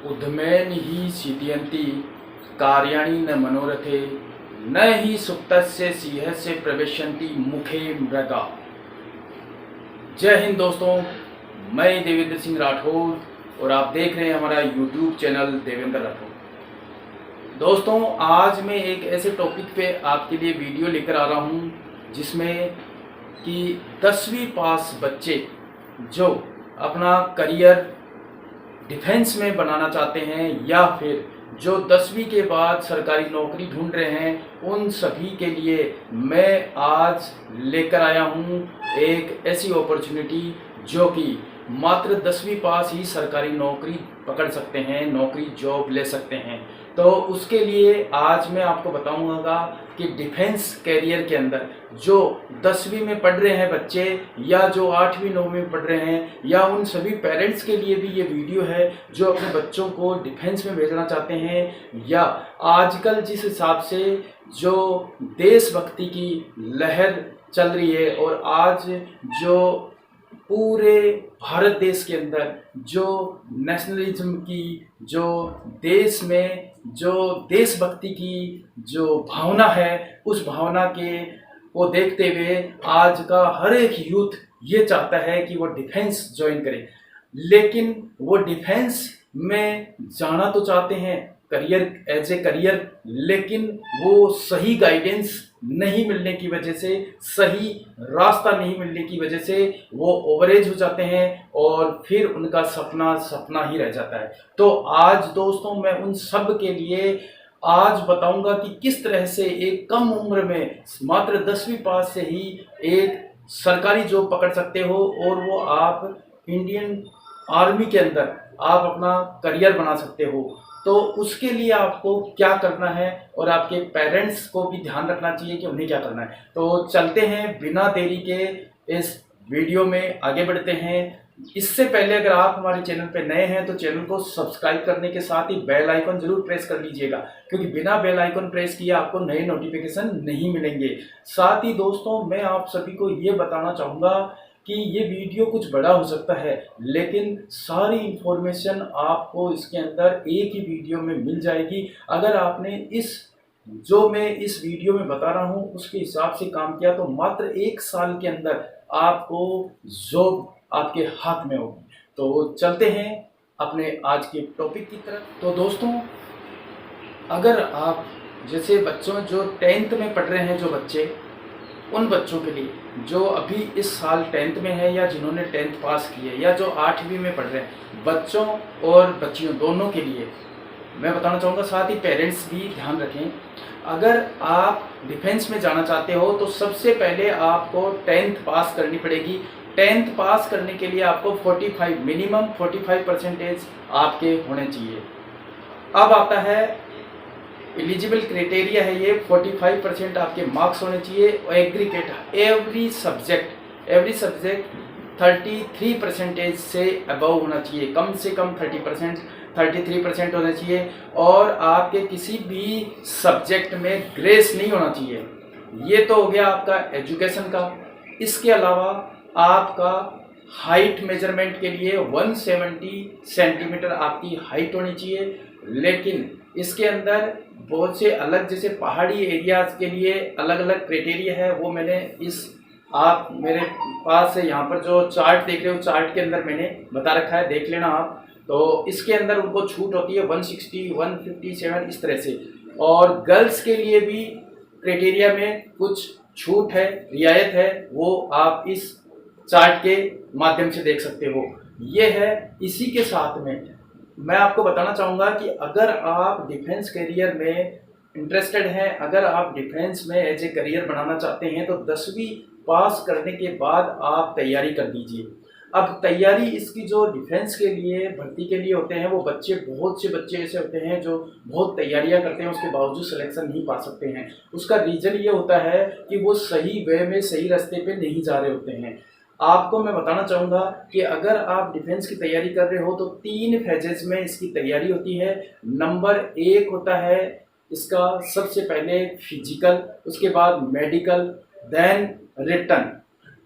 उद्मेन ही सिद्ध्यन्ति कार्याणि न मनोरथे न ही सुप्तस्य सिंहस्य प्रविशन्ति मुखे मृगा। जय हिंद दोस्तों, मैं देवेंद्र सिंह राठौर और आप देख रहे हैं हमारा यूट्यूब चैनल देवेंद्र राठौर। दोस्तों, आज मैं एक ऐसे टॉपिक पे आपके लिए वीडियो लेकर आ रहा हूँ जिसमें कि 10वीं पास बच्चे जो अपना करियर डिफेंस में बनाना चाहते हैं या फिर जो 10वीं के बाद सरकारी नौकरी ढूंढ रहे हैं, उन सभी के लिए मैं आज लेकर आया हूं एक ऐसी अपॉर्चुनिटी जो कि मात्र 10वीं पास ही सरकारी नौकरी पकड़ सकते हैं, नौकरी जॉब ले सकते हैं। तो उसके लिए आज मैं आपको बताऊंगा कि डिफेंस कैरियर के अंदर जो 10वीं में पढ़ रहे हैं बच्चे या जो 8वीं 9वीं में पढ़ रहे हैं या उन सभी पेरेंट्स के लिए भी ये वीडियो है जो अपने बच्चों को डिफेंस में भेजना चाहते हैं या आजकल जिस हिसाब से जो देशभक्ति की लहर चल रही है और आज जो पूरे भारत देश के अंदर जो नेशनलिज्म की, जो देश में जो देशभक्ति की जो भावना है, उस भावना के को देखते हुए आज का हर एक यूथ ये चाहता है कि वो डिफेंस ज्वाइन करे। लेकिन वो डिफेंस में जाना तो चाहते हैं करियर एज ए करियर, लेकिन वो सही गाइडेंस नहीं मिलने की वजह से, सही रास्ता नहीं मिलने की वजह से वो ओवरेज हो जाते हैं और फिर उनका सपना सपना ही रह जाता है। तो आज दोस्तों मैं उन सब के लिए आज बताऊंगा कि किस तरह से एक कम उम्र में मात्र 10वीं पास से ही एक सरकारी जॉब पकड़ सकते हो और वो आप इंडियन आर्मी के अंदर आप अपना करियर बना सकते हो। तो उसके लिए आपको क्या करना है और आपके पेरेंट्स को भी ध्यान रखना चाहिए कि उन्हें क्या करना है। तो चलते हैं बिना देरी के इस वीडियो में आगे बढ़ते हैं। इससे पहले अगर आप हमारे चैनल पे नए हैं तो चैनल को सब्सक्राइब करने के साथ ही बेल आइकन जरूर प्रेस कर लीजिएगा, क्योंकि बिना बेल आइकन प्रेस किए आपको नए नोटिफिकेशन नहीं मिलेंगे। साथ ही दोस्तों मैं आप सभी को ये बताना चाहूँगा कि ये वीडियो कुछ बड़ा हो सकता है, लेकिन सारी इंफॉर्मेशन आपको इसके अंदर एक ही वीडियो में मिल जाएगी अगर आपने जो मैं इस वीडियो में बता रहा हूँ उसके हिसाब से काम किया तो मात्र 1 साल के अंदर आपको जॉब आपके हाथ में होगी। तो चलते हैं अपने आज के टॉपिक की तरफ। तो दोस्तों, अगर आप जैसे बच्चों जो 10th में पढ़ रहे हैं जो बच्चे, उन बच्चों के लिए जो अभी इस साल 10th में है या जिन्होंने 10th पास की है या जो 8वीं में पढ़ रहे हैं, बच्चों और बच्चियों दोनों के लिए मैं बताना चाहूँगा, साथ ही पेरेंट्स भी ध्यान रखें। अगर आप डिफेंस में जाना चाहते हो तो सबसे पहले आपको 10th पास करनी पड़ेगी। 10th पास करने के लिए आपको 45 मिनिमम 45% आपके होने चाहिए। अब आता है एलिजिबल क्राइटेरिया है, ये 45% आपके मार्क्स होने चाहिए और एग्रीगेट एवरी सब्जेक्ट 33% से अबव होना चाहिए, कम से कम 33% होना चाहिए और आपके किसी भी सब्जेक्ट में ग्रेस नहीं होना चाहिए। ये तो हो गया आपका एजुकेशन का। इसके अलावा आपका हाइट मेजरमेंट के लिए 170 सेंटीमीटर आपकी हाइट होनी चाहिए, लेकिन इसके अंदर बहुत से अलग जैसे पहाड़ी एरियाज के लिए अलग अलग क्राइटेरिया है, वो मैंने आप मेरे पास है यहाँ पर जो चार्ट देख रहे हो, चार्ट के अंदर मैंने बता रखा है, देख लेना आप। तो इसके अंदर उनको छूट होती है 160, 157 इस तरह से। और गर्ल्स के लिए भी क्राइटेरिया में कुछ छूट है, रियायत है, वो आप इस चार्ट के माध्यम से देख सकते हो। ये है। इसी के साथ में मैं आपको बताना चाहूँगा कि अगर आप डिफेंस करियर में इंटरेस्टेड हैं, अगर आप डिफेंस में एज ए करियर बनाना चाहते हैं तो 10वीं पास करने के बाद आप तैयारी कर दीजिए। अब तैयारी इसकी जो डिफेंस के लिए भर्ती के लिए होते हैं वो बहुत से बच्चे ऐसे होते हैं जो बहुत तैयारियां करते हैं, उसके बावजूद सिलेक्शन नहीं पा सकते हैं। उसका रीज़न ये होता है कि वो सही वे में सही रास्ते पे नहीं जा रहे होते हैं। आपको मैं बताना चाहूँगा कि अगर आप डिफेंस की तैयारी कर रहे हो तो 3 फेजेस में इसकी तैयारी होती है। नंबर 1 होता है इसका सबसे पहले फिजिकल, उसके बाद मेडिकल, देन रिटन।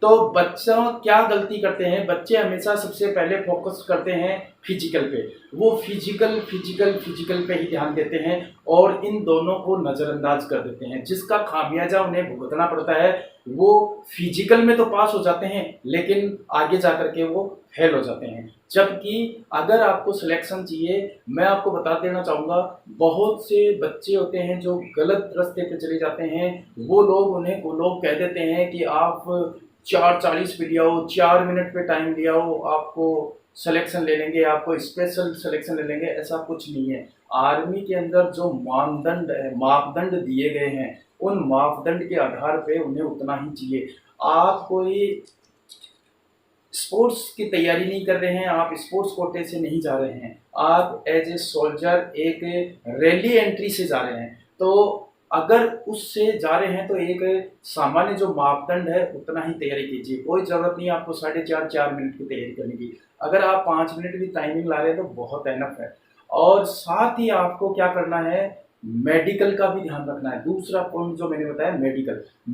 तो बच्चा क्या गलती करते हैं, बच्चे हमेशा सबसे पहले फोकस करते हैं फिजिकल पे। वो फिजिकल फिजिकल फिजिकल पे ही ध्यान देते हैं और इन दोनों को नज़रअंदाज कर देते हैं, जिसका खामियाजा उन्हें भुगतना पड़ता है। वो फिजिकल में तो पास हो जाते हैं लेकिन आगे जा कर के वो फेल हो जाते हैं। जबकि अगर आपको सिलेक्शन चाहिए, मैं आपको बता देना चाहूँगा, बहुत से बच्चे होते हैं जो गलत रास्ते पे चले जाते हैं। वो लोग कह देते हैं कि आप 4:40 पे ले आओ, 4 मिनट पे टाइम ले आओ, आपको सिलेक्शन ले लेंगे, आपको स्पेशल सिलेक्शन ले लेंगे। ऐसा कुछ नहीं है। आर्मी के अंदर जो मापदंड दिए गए हैं, उन मापदंड के आधार पे उन्हें उतना ही चाहिए। आप कोई स्पोर्ट्स की तैयारी नहीं कर रहे हैं, आप स्पोर्ट्स कोटे से नहीं जा रहे हैं, आप एज ए सोल्जर एक रैली एंट्री से जा रहे हैं। तो अगर उससे जा रहे हैं तो एक सामान्य जो मापदंड है उतना ही तैयारी कीजिए। कोई ज़रूरत नहीं है आपको 4.5 मिनट की तैयारी करने की। अगर आप 5 मिनट की टाइमिंग ला रहे हैं तो बहुत एनफ है। और साथ ही आपको क्या करना है, मेडिकल का भी ध्यान रखना है। दूसरा पॉइंट जो मैंने बताया,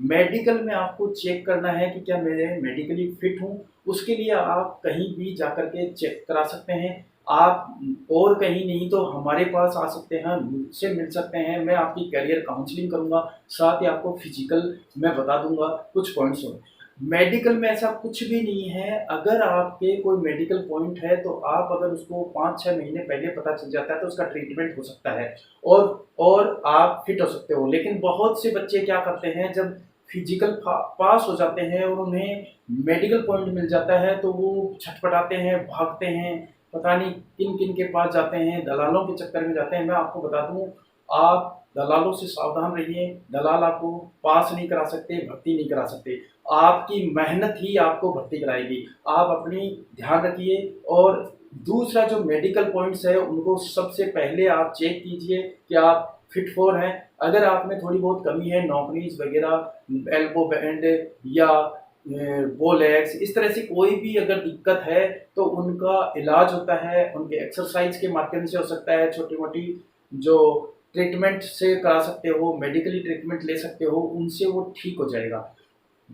मेडिकल में आपको चेक करना है कि क्या मैं मेडिकली फिट हूँ। उसके लिए आप कहीं भी जाकर के चेक करा सकते हैं। आप और कहीं नहीं तो हमारे पास आ सकते हैं, मुझसे मिल सकते हैं। मैं आपकी करियर काउंसलिंग करूँगा, साथ ही आपको फिजिकल मैं बता दूंगा कुछ पॉइंट्स हो। मेडिकल में ऐसा कुछ भी नहीं है। अगर आपके कोई मेडिकल पॉइंट है तो आप अगर उसको 5-6 महीने पहले पता चल जाता है तो उसका ट्रीटमेंट हो सकता है और आप फिट हो सकते हो। लेकिन बहुत से बच्चे क्या करते हैं, जब फिजिकल पास हो जाते हैं और उन्हें मेडिकल पॉइंट मिल जाता है तो वो छटपटाते हैं, भागते हैं, पता नहीं किन किन के पास जाते हैं, दलालों के चक्कर में जाते हैं। मैं आपको बता दूं, आप दलालों से सावधान रहिए। दलाल आपको पास नहीं करा सकते, भर्ती नहीं करा सकते। आपकी मेहनत ही आपको भर्ती कराएगी। आप अपनी ध्यान रखिए। और दूसरा जो मेडिकल पॉइंट्स है उनको सबसे पहले आप चेक कीजिए कि आप फिट फॉर हैं। अगर आप में थोड़ी बहुत कमी है, नॉकनीज वगैरह, एल्बो बैंड या बोलेक्स, इस तरह से कोई भी अगर दिक्कत है तो उनका इलाज होता है, उनके एक्सरसाइज के माध्यम से हो सकता है। छोटी मोटी जो ट्रीटमेंट से करा सकते हो, मेडिकली ट्रीटमेंट ले सकते हो, उनसे वो ठीक हो जाएगा।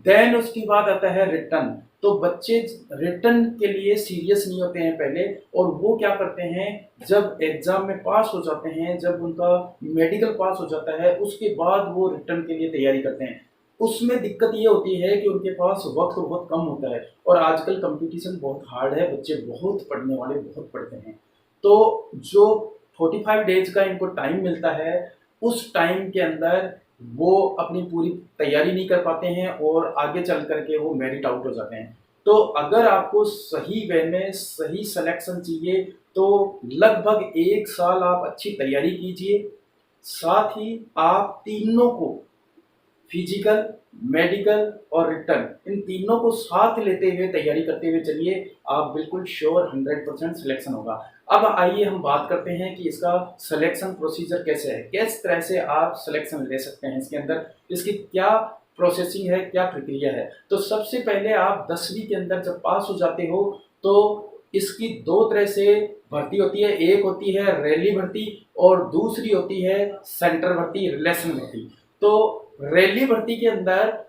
देन उसके बाद आता है रिटर्न। तो बच्चे रिटर्न के लिए सीरियस नहीं होते हैं पहले, और वो क्या करते हैं, जब एग्जाम में पास हो जाते हैं, जब उनका मेडिकल पास हो जाता है, उसके बाद वो रिटर्न के लिए तैयारी करते हैं। उसमें दिक्कत ये होती है कि उनके पास वक्त बहुत कम होता है और आजकल कंपटीशन बहुत हार्ड है, बच्चे बहुत पढ़ने वाले बहुत पढ़ते हैं। तो जो 45 डेज का इनको टाइम मिलता है, उस टाइम के अंदर वो अपनी पूरी तैयारी नहीं कर पाते हैं और आगे चल करके वो मेरिट आउट हो जाते हैं। तो अगर आपको सही वे में सही सिलेक्शन चाहिए तो लगभग 1 साल आप अच्छी तैयारी कीजिए। साथ ही आप तीनों को, फिजिकल, मेडिकल और रिटर्न, इन तीनों को साथ लेते हुए तैयारी करते हुए चलिए, आप बिल्कुल श्योर 100% सिलेक्शन होगा। अब आइए हम बात करते हैं कि इसका सिलेक्शन प्रोसीजर कैसे है, किस तरह से आप सिलेक्शन ले सकते हैं इसके अंदर, इसकी क्या प्रोसेसिंग है, क्या प्रक्रिया है। तो सबसे पहले आप 10वीं के अंदर जब पास हो जाते हो तो इसकी 2 तरह से भर्ती होती है। एक होती है रैली भर्ती और दूसरी होती है सेंटर भर्ती, रिलेशन भर्ती। तो रैली भर्ती के अंदर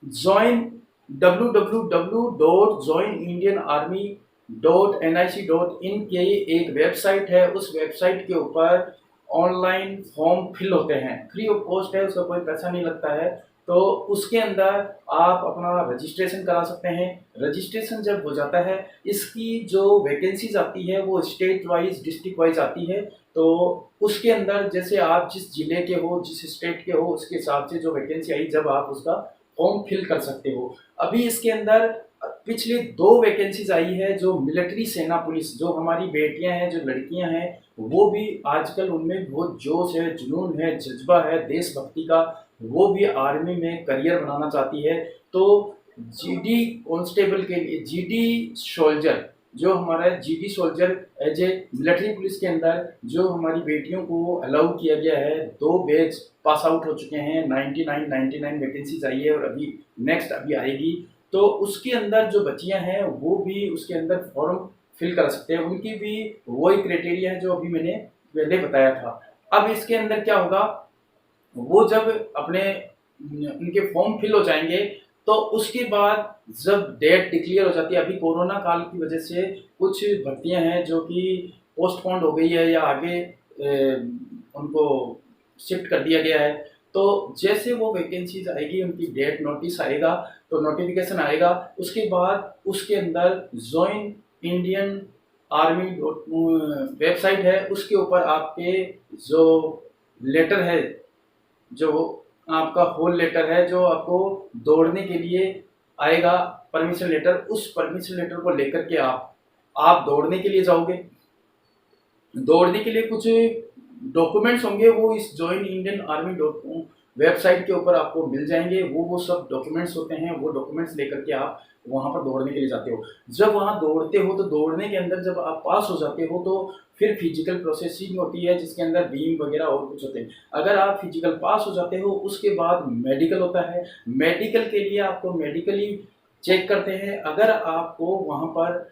ज्वाइन www.joinindianarmy.nic.in के एक वेबसाइट है। उस वेबसाइट के ऊपर ऑनलाइन फॉर्म फिल होते हैं, फ्री ऑफ कॉस्ट है, उसका कोई पैसा नहीं लगता है। तो उसके अंदर आप अपना रजिस्ट्रेशन करा सकते हैं। रजिस्ट्रेशन जब हो जाता है, इसकी जो वैकेंसीज आती है वो स्टेट वाइज, डिस्ट्रिक्ट वाइज आती है। तो उसके अंदर जैसे आप जिस जिले के हो, जिस स्टेट के हो, उसके हिसाब से जो वैकेंसी आई, जब आप उसका फॉर्म फिल कर सकते हो। अभी इसके अंदर पिछले 2 वैकेंसीज आई है, जो मिलिट्री, सेना पुलिस, जो हमारी बेटियां हैं, जो लड़कियां हैं, वो भी आजकल उनमें बहुत जोश है, जुनून है, जज्बा है देशभक्ति का, वो भी आर्मी में करियर बनाना चाहती है। तो जीडी कांस्टेबल के लिए, जीडी सोल्जर, जो हमारा GD soldier as a military police के अंदर जो हमारी बेटियों को अलाउ किया गया है, 2 बैच पास आउट हो चुके हैं, 99 वैकेंसीज आई है और अभी नेक्स्ट अभी आएगी। तो उसके अंदर जो बच्चियां हैं वो भी उसके अंदर फॉर्म फिल कर सकते हैं। उनकी भी वही क्राइटेरिया है जो अभी मैंने पहले बताया था। अब इसके अंदर क्या होगा, वो जब अपने उनके फॉर्म फिल हो जाएंगे तो उसके बाद जब डेट डिक्लेयर हो जाती है, अभी कोरोना काल की वजह से कुछ भर्तियां हैं जो कि पोस्टपोन्ड हो गई है या आगे उनको शिफ्ट कर दिया गया है। तो जैसे वो वैकेंसीज आएगी, उनकी डेट नोटिस आएगा, तो नोटिफिकेशन आएगा, उसके बाद उसके अंदर ज्वाइन इंडियन आर्मी वेबसाइट है, उसके ऊपर आपके जो लेटर है, जो आपका होल लेटर है, जो आपको दौड़ने के लिए आएगा परमिशन लेटर, उस परमिशन लेटर को लेकर के आप दौड़ने के लिए जाओगे। दौड़ने के लिए कुछ डॉक्यूमेंट्स होंगे, वो इस ज्वाइन इंडियन आर्मी वेबसाइट के ऊपर आपको मिल जाएंगे। वो सब डॉक्यूमेंट्स होते हैं, वो डॉक्यूमेंट्स लेकर के आप वहाँ पर दौड़ने के लिए जाते हो। जब वहाँ दौड़ते हो तो दौड़ने के अंदर जब आप पास हो जाते हो तो फिर फिजिकल प्रोसेसिंग होती है, जिसके अंदर बीम वगैरह और कुछ होते हैं। अगर आप फिजिकल पास हो जाते हो, उसके बाद मेडिकल होता है। मेडिकल के लिए आपको मेडिकली चेक करते हैं। अगर आपको वहाँ पर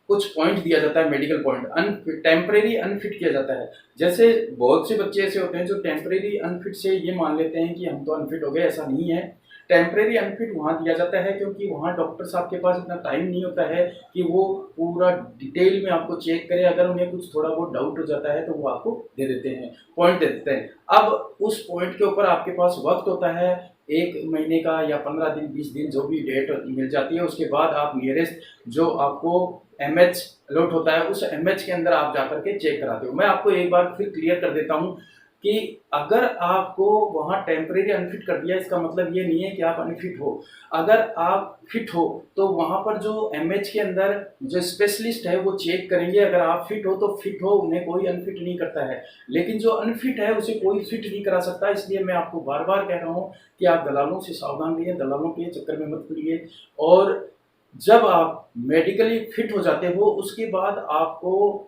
कुछ पॉइंट दिया जाता है, मेडिकल पॉइंट टेम्परेरी अनफिट किया जाता है। जैसे बहुत से बच्चे ऐसे होते हैं जो टेम्परेरी अनफिट से ये मान लेते हैं कि हम तो अनफिट हो गए, ऐसा नहीं है। टेम्परेरी अनफिट वहाँ दिया जाता है क्योंकि वहाँ डॉक्टर साहब के पास इतना टाइम नहीं होता है कि वो पूरा डिटेल में आपको चेक करे। अगर उन्हें कुछ थोड़ा बहुत डाउट हो जाता है तो वो आपको दे देते हैं, पॉइंट दे देते हैं। अब उस पॉइंट के ऊपर आपके पास वक्त होता है 1 महीने का या 15 दिन 20 दिन, जो भी डेट मिल जाती है। उसके बाद आप नियरेस्ट जो आपको MH अलॉट होता है, उस MH के अंदर आप जाकर के चेक कराते हो। मैं आपको एक बार फिर क्लियर कर देता हूँ कि अगर आपको वहाँ टेम्परेरी अनफिट कर दिया, इसका मतलब ये नहीं है कि आप अनफिट हो। अगर आप फिट हो तो वहाँ पर जो MH के अंदर जो स्पेशलिस्ट है वो चेक करेंगे। अगर आप फिट हो तो फिट हो, उन्हें कोई अनफिट नहीं करता है। लेकिन जो अनफिट है उसे कोई फिट नहीं करा सकता। इसलिए मैं आपको बार बार कह रहा हूँ कि आप दलालों से सावधान रहिए, दलालों के चक्कर में मत पड़िए। और जब आप मेडिकली फिट हो जाते हो, उसके बाद आपको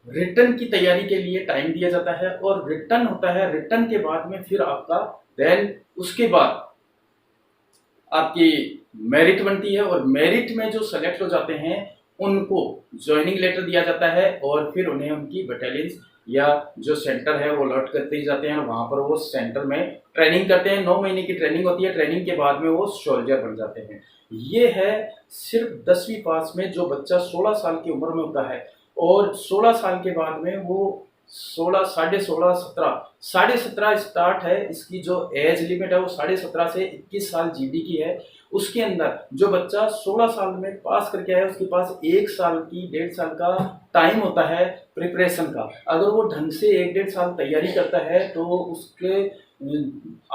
रिटर्न की तैयारी के लिए टाइम दिया जाता है और रिटर्न होता है। रिटर्न के बाद में फिर आपका देन उसके बाद आपकी मेरिट बनती है और मेरिट में जो सेलेक्ट हो जाते हैं उनको ज्वाइनिंग लेटर दिया जाता है और फिर उन्हें उनकी बटालियंस या जो सेंटर है वो अलॉट करते ही जाते हैं। वहाँ पर वो सेंटर में ट्रेनिंग करते हैं। 9 महीने की ट्रेनिंग होती है। ट्रेनिंग के बाद में वो सोल्जर बन जाते हैं। ये है सिर्फ 10वीं पास में जो बच्चा 16 साल की उम्र में होता है। और 16 साल के बाद में वो 16, 16.5, 17, 17.5 स्टार्ट है। इसकी जो एज लिमिट है वो 17.5 से 21 साल जीडी की है। उसके अंदर जो बच्चा 16 साल में पास करके आया, उसके पास 1 साल की 1.5 साल का टाइम होता है प्रिपरेशन का। अगर वो ढंग से 1-1.5 साल तैयारी करता है तो उसके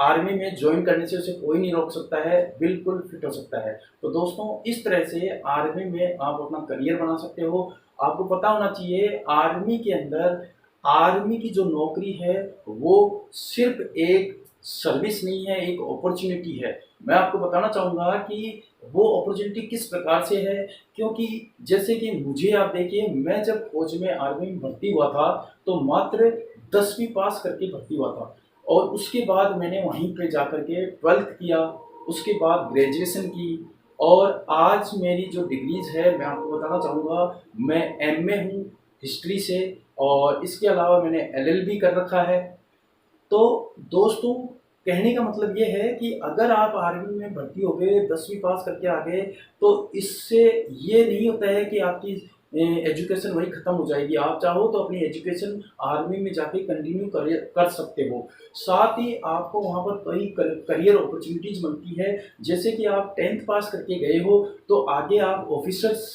आर्मी में ज्वाइन करने से उसे कोई नहीं रोक सकता है, बिल्कुल फिट हो सकता है। तो दोस्तों, इस तरह से आर्मी में आप अपना करियर बना सकते हो। आपको पता होना चाहिए आर्मी के अंदर, आर्मी की जो नौकरी है वो सिर्फ एक सर्विस नहीं है, एक अपॉर्चुनिटी है। मैं आपको बताना चाहूँगा कि वो अपॉर्चुनिटी किस प्रकार से है। क्योंकि जैसे कि मुझे आप देखिए, मैं जब फौज में आर्मी में भर्ती हुआ था तो मात्र 10वीं पास करके भर्ती हुआ था और उसके बाद मैंने वहीं पे जाकर के 12th किया, उसके बाद ग्रेजुएशन की और आज मेरी जो डिग्रीज है मैं आपको बताना चाहूँगा, मैं MA हूँ हिस्ट्री से और इसके अलावा मैंने LLB कर रखा है। तो दोस्तों, कहने का मतलब ये है कि अगर आप आर्मी में भर्ती हो गए, 10वीं पास करके आ गए, तो इससे ये नहीं होता है कि आपकी एजुकेशन वही ख़त्म हो जाएगी। आप चाहो तो अपनी एजुकेशन आर्मी में जाके कंटिन्यू कर सकते हो। साथ ही आपको वहाँ पर कई करियर अपॉर्चुनिटीज़ मिलती है। जैसे कि आप 10th पास करके गए हो तो आगे आप ऑफिसर्स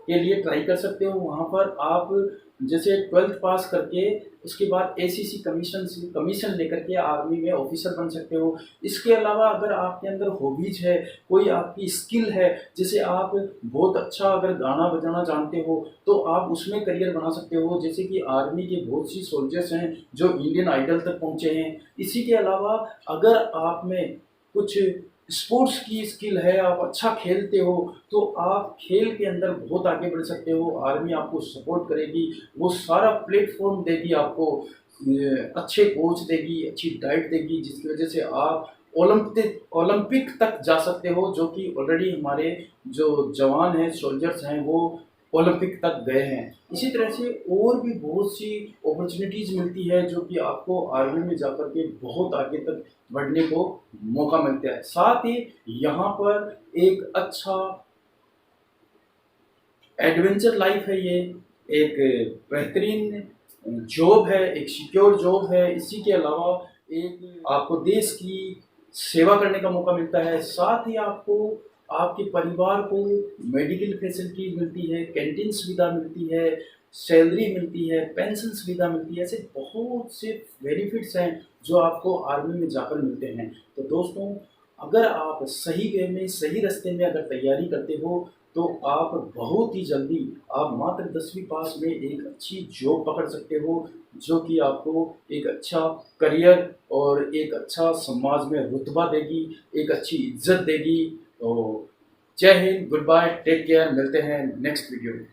के लिए ट्राई कर सकते हो। वहाँ पर आप जैसे 12th पास करके उसके बाद ACC कमीशन लेकर के आर्मी में ऑफिसर बन सकते हो। इसके अलावा अगर आपके अंदर हॉबीज है, कोई आपकी स्किल है, जैसे आप बहुत अच्छा अगर गाना बजाना जानते हो तो आप उसमें करियर बना सकते हो। जैसे कि आर्मी के बहुत सी सोल्जर्स हैं जो इंडियन आइडल तक पहुँचे हैं। इसी के अलावा अगर आप में कुछ स्पोर्ट्स की स्किल है, आप अच्छा खेलते हो तो आप खेल के अंदर बहुत आगे बढ़ सकते हो। आर्मी आपको सपोर्ट करेगी, वो सारा प्लेटफॉर्म देगी आपको, अच्छे कोच देगी, अच्छी डाइट देगी, जिसकी वजह से आप ओलंपिक तक जा सकते हो। जो कि ऑलरेडी हमारे जो जवान हैं, सोल्जर्स हैं, वो ओलंपिक तक गए हैं। इसी तरह से और भी बहुत सी अपॉर्चुनिटीज़ मिलती है जो कि आपको आर्मी में जाकर के बहुत आगे तक बढ़ने को मौका मिलता है। साथ ही यहाँ पर एक अच्छा एडवेंचर लाइफ है ये, एक बेहतरीन जॉब है, एक सिक्योर जॉब है। इसी के अलावा एक आपको देश की सेवा करने का मौका मिलता है। साथ ही आपको आपके परिवार को मेडिकल फैसिलिटीज मिलती है, कैंटीन सुविधा मिलती है, सैलरी मिलती है, पेंशन सुविधा मिलती है। ऐसे बहुत से बेनिफिट्स हैं जो आपको आर्मी में जाकर मिलते हैं। तो दोस्तों, अगर आप सही वे में, सही रास्ते में अगर तैयारी करते हो तो आप बहुत ही जल्दी, आप मात्र 10वीं पास में एक अच्छी जॉब पकड़ सकते हो जो कि आपको एक अच्छा करियर और एक अच्छा समाज में रुतबा देगी, एक अच्छी इज्जत देगी। तो जय Hind, good bye, take care, मिलते हैं नेक्स्ट वीडियो में।